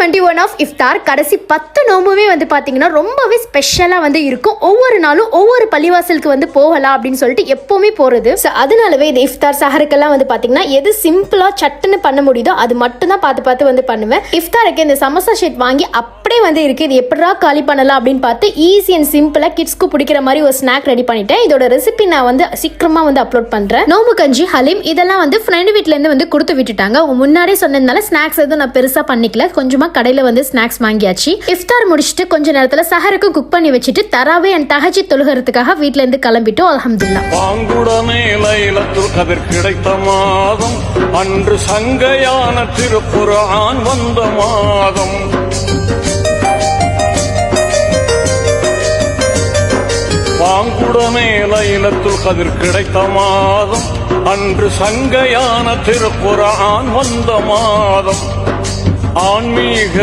21 of இஃப்தார் கடைசி 10 நோம்புமே வந்து பார்த்தீங்கன்னா ரொம்பவே ஸ்பெஷலாக வந்து இருக்கும். ஒவ்வொரு நாளும் ஒவ்வொரு பள்ளிவாசலுக்கு வந்து போகலாம் அப்படின்னு சொல்லிட்டு எப்போவுமே போகிறது. ஸோ அதனாலவே இந்த இஃப்தார் சஹருக்கெல்லாம் வந்து பார்த்தீங்கன்னா எது சிம்பிளாக சட்டுன்னு பண்ண முடியுதோ அது மட்டும் தான் பார்த்து வந்து பண்ணுவேன். இஃப்தாருக்கு இந்த சமோசா ஷீட் வாங்கி அப்படியே வந்து இருக்குது. இது எப்படா காலி பண்ணலாம் அப்படின்னு பார்த்து ஈஸி அண்ட் சிம்பிளாக கிட்ஸ்க்கு பிடிக்கிற மாதிரி ஒரு ஸ்நாக் ரெடி பண்ணிட்டேன். இதோட ரெசிபி நான் வந்து சீக்கிரமாக வந்து அப்லோட் பண்ணுறேன். நோம்பு கஞ்சி ஹலீம் இதெல்லாம் வந்து ஃப்ரெண்ட் வீட்டிலேருந்து வந்து கொடுத்து விட்டுட்டாங்க. முன்னாடியே சொன்னதுனால ஸ்நாக்ஸ் எதுவும் நான் பெருசாக பண்ணிக்கல. கொஞ்சமா கடையில வந்து ஸ்நாக்ஸ் வாங்கியாச்சு. இஃப்தார் முடிச்சுட்டு கொஞ்ச நேரத்துல சஹருக்கு குக் பண்ணி வச்சுட்டு தராவே அண்ட் தஹஜ்ஜுத் தொழுகிறதுக்காக வீட்ல இருந்து கிளம்பிட்டோம். அல்ஹம்துலில்லாஹ். வாங்குடனே லைலத்துல் கத்ர் கிடைத்த மாதம், அன்று சங்கையான திருக்குர்ஆன் வந்த மாதம். வாங்குடனே லைலத்துல் கத்ர் கிடைத்த மாதம், அன்று சங்கையான திருக்குர்ஆன் வந்த மாதம். ஆன்மீக